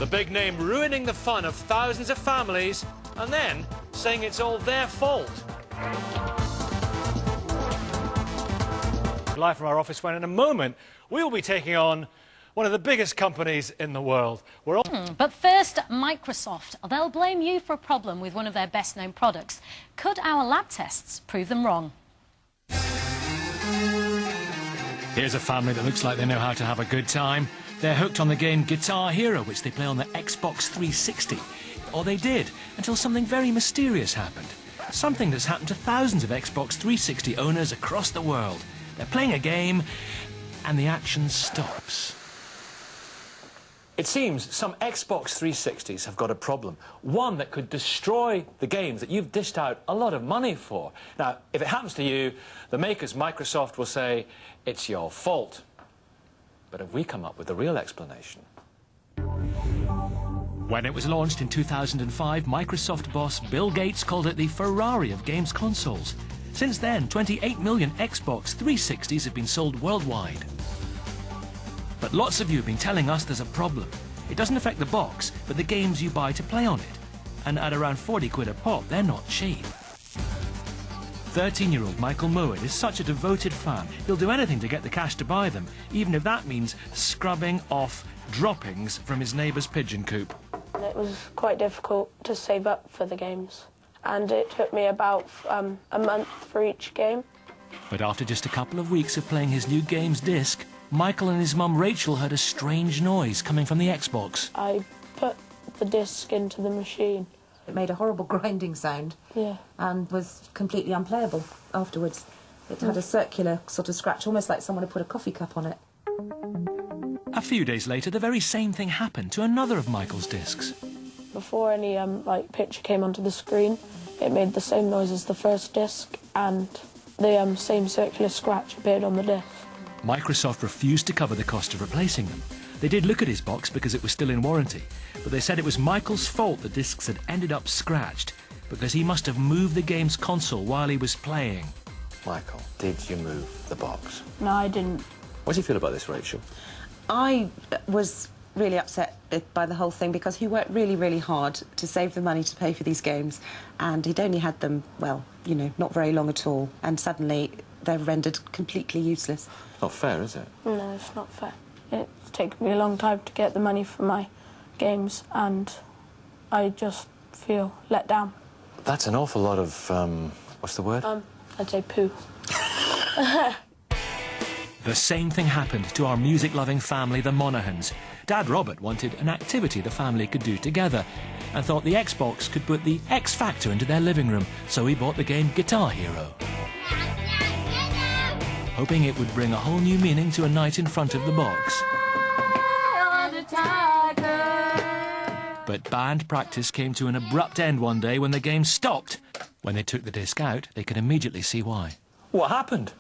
The big name ruining the fun of thousands of families and then saying it's all their fault. Live from our office, when in a moment we will be taking on one of the biggest companies in the world. But first, Microsoft. They'll blame you for a problem with one of their best-known products. Could our lab tests prove them wrong? Here's a family that looks like they know how to have a good time. They're hooked on the game Guitar Hero, which they play on the Xbox 360. Or they did, until something very mysterious happened. Something that's happened to thousands of Xbox 360 owners across the world. They're playing a game, and the action stops. It seems some Xbox 360s have got a problem. One that could destroy the games that you've dished out a lot of money for. Now, if it happens to you, the makers, Microsoft, will say, it's your fault. But have we come up with the real explanation? When it was launched in 2005, Microsoft boss Bill Gates called it the Ferrari of games consoles. Since then, 28 million Xbox 360s have been sold worldwide. But lots of you have been telling us there's a problem. It doesn't affect the box, but the games you buy to play on it. And at around 40 quid a pop, they're not cheap. 13-year-old Michael Mowat is such a devoted fan, he'll do anything to get the cash to buy them, even if that means scrubbing off droppings from his neighbour's pigeon coop. It was quite difficult to save up for the games, and it took me about a month for each game. But after just a couple of weeks of playing his new games disc, Michael and his mum Rachel heard a strange noise coming from the Xbox. I put the disc into the machine. It made a horrible grinding sound, yeah, and was completely unplayable afterwards. It had a circular sort of scratch, almost like someone had put a coffee cup on it. A few days later, the very same thing happened to another of Michael's discs. Before any picture came onto the screen, it made the same noise as the first disc, and the same circular scratch appeared on the disc. Microsoft refused to cover the cost of replacing them. They did look at his box because it was still in warranty, but they said it was Michael's fault the discs had ended up scratched because he must have moved the game's console while he was playing. Michael, did you move the box? No, I didn't. What do you feel about this, Rachel? I was really upset by the whole thing because he worked really, really hard to save the money to pay for these games, and he'd only had them, well, you know, not very long at all, and suddenly they're rendered completely useless. Not fair, is it? No, it's not fair. It's taken me a long time to get the money for my games, and I just feel let down. That's an awful lot of, what's the word? I'd say poo. The same thing happened to our music-loving family, the Monagans. Dad Robert wanted an activity the family could do together and thought the Xbox could put the X factor into their living room, so he bought the game Guitar Hero, hoping it would bring a whole new meaning to a night in front of the box. But band practice came to an abrupt end one day when the game stopped. When they took the disc out, they could immediately see why. What happened?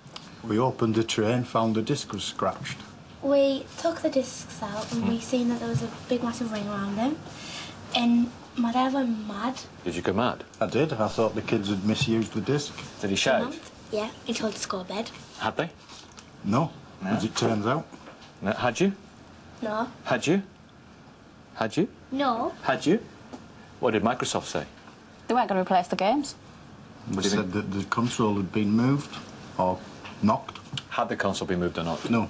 We opened the tray and found the disc was scratched. We took the discs out and we seen that there was a big massive ring around them, and my dad went mad. Did you go mad? I did. I thought the kids had misused the disc. Did he shout? Yeah, he told us to go to bed. Had they? No, as it turns out. No. Had you? No. Had you? Had you? No. Had you? What did Microsoft say? They weren't going to replace the games. They said that the console had been moved or knocked. Had the console been moved or not? No,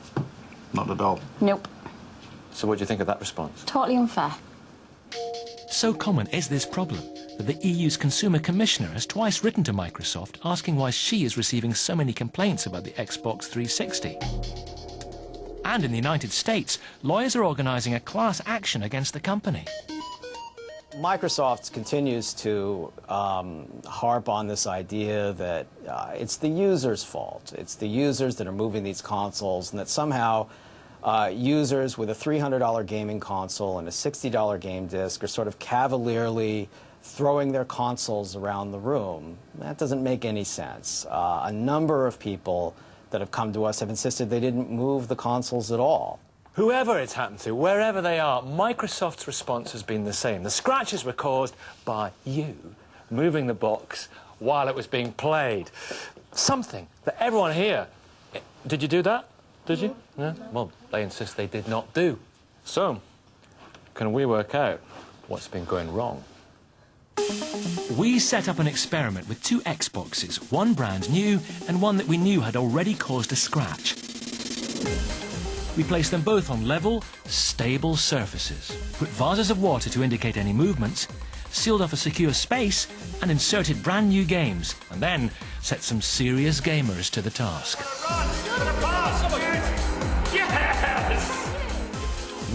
not at all. Nope. So what do you think of that response? Totally unfair. So common is this problem that the EU's Consumer Commissioner has twice written to Microsoft asking why she is receiving so many complaints about the Xbox 360. And in the United States, lawyers are organising a class action against the company. Microsoft continues to harp on this idea that it's the user's fault. It's the users that are moving these consoles, and that somehow users with a $300 gaming console and a $60 game disc are sort of cavalierly throwing their consoles around the room. That doesn't make any sense. A number of people that have come to us have insisted they didn't move the consoles at all. Whoever it's happened to, wherever they are, Microsoft's response has been the same. The scratches were caused by you moving the box while it was being played. Something that everyone here... Did you do that? Did you? Yeah? Well, they insist they did not do. So, can we work out what's been going wrong? We set up an experiment with two Xboxes, one brand new and one that we knew had already caused a scratch. We placed them both on level, stable surfaces, put vases of water to indicate any movements, sealed off a secure space and inserted brand new games, and then set some serious gamers to the task.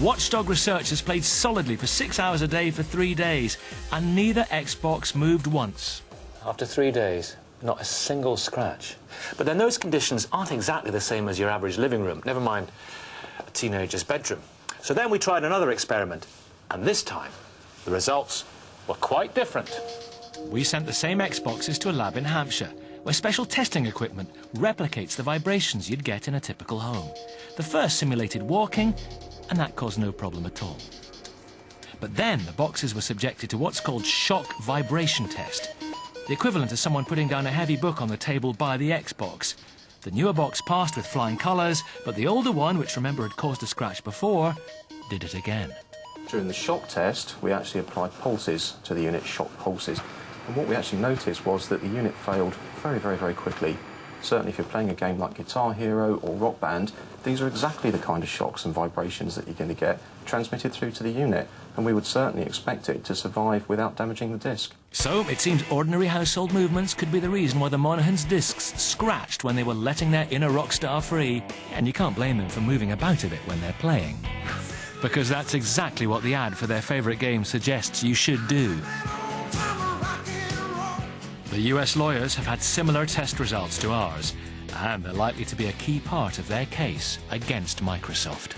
Watchdog researchers played solidly for 6 hours a day for 3 days, and neither Xbox moved once. After 3 days, not a single scratch. But then those conditions aren't exactly the same as your average living room, never mind a teenager's bedroom. So then we tried another experiment, and this time the results were quite different. We sent the same Xboxes to a lab in Hampshire, where special testing equipment replicates the vibrations you'd get in a typical home. The first simulated walking, and that caused no problem at all. But then the boxes were subjected to what's called shock vibration test, the equivalent of someone putting down a heavy book on the table by the Xbox. The newer box passed with flying colours, but the older one, which remember had caused a scratch before, did it again. During the shock test, we actually applied pulses to the unit, shock pulses. And what we actually noticed was that the unit failed very, very, very quickly. Certainly if you're playing a game like Guitar Hero or Rock Band, these are exactly the kind of shocks and vibrations that you're going to get transmitted through to the unit, and we would certainly expect it to survive without damaging the disc. So it seems ordinary household movements could be the reason why the Monaghan's discs scratched when they were letting their inner rock star free, and you can't blame them for moving about a bit when they're playing. Because that's exactly what the ad for their favourite game suggests you should do. The US lawyers have had similar test results to ours, and they're likely to be a key part of their case against Microsoft.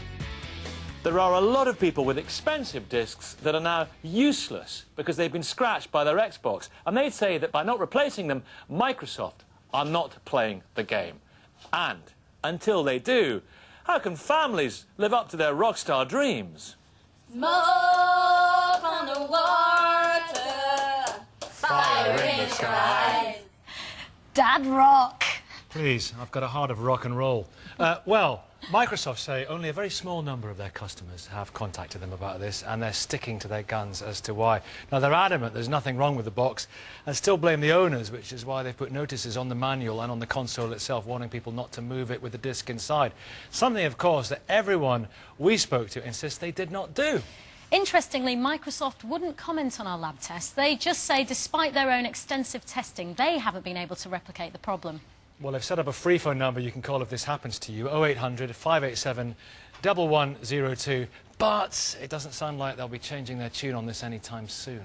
There are a lot of people with expensive discs that are now useless because they've been scratched by their Xbox, and they say that by not replacing them, Microsoft are not playing the game. And until they do, how can families live up to their rockstar dreams? Smoke on the water, fire in the skies. Dad rock. Please, I've got a heart of rock and roll. Well, Microsoft say only a very small number of their customers have contacted them about this, and they're sticking to their guns as to why. Now, they're adamant there's nothing wrong with the box and still blame the owners, which is why they've put notices on the manual and on the console itself warning people not to move it with the disc inside. Something, of course, that everyone we spoke to insists they did not do. Interestingly, Microsoft wouldn't comment on our lab tests. They just say, despite their own extensive testing, they haven't been able to replicate the problem. Well, they've set up a free phone number you can call if this happens to you, 0800 587 1102, but it doesn't sound like they'll be changing their tune on this anytime soon.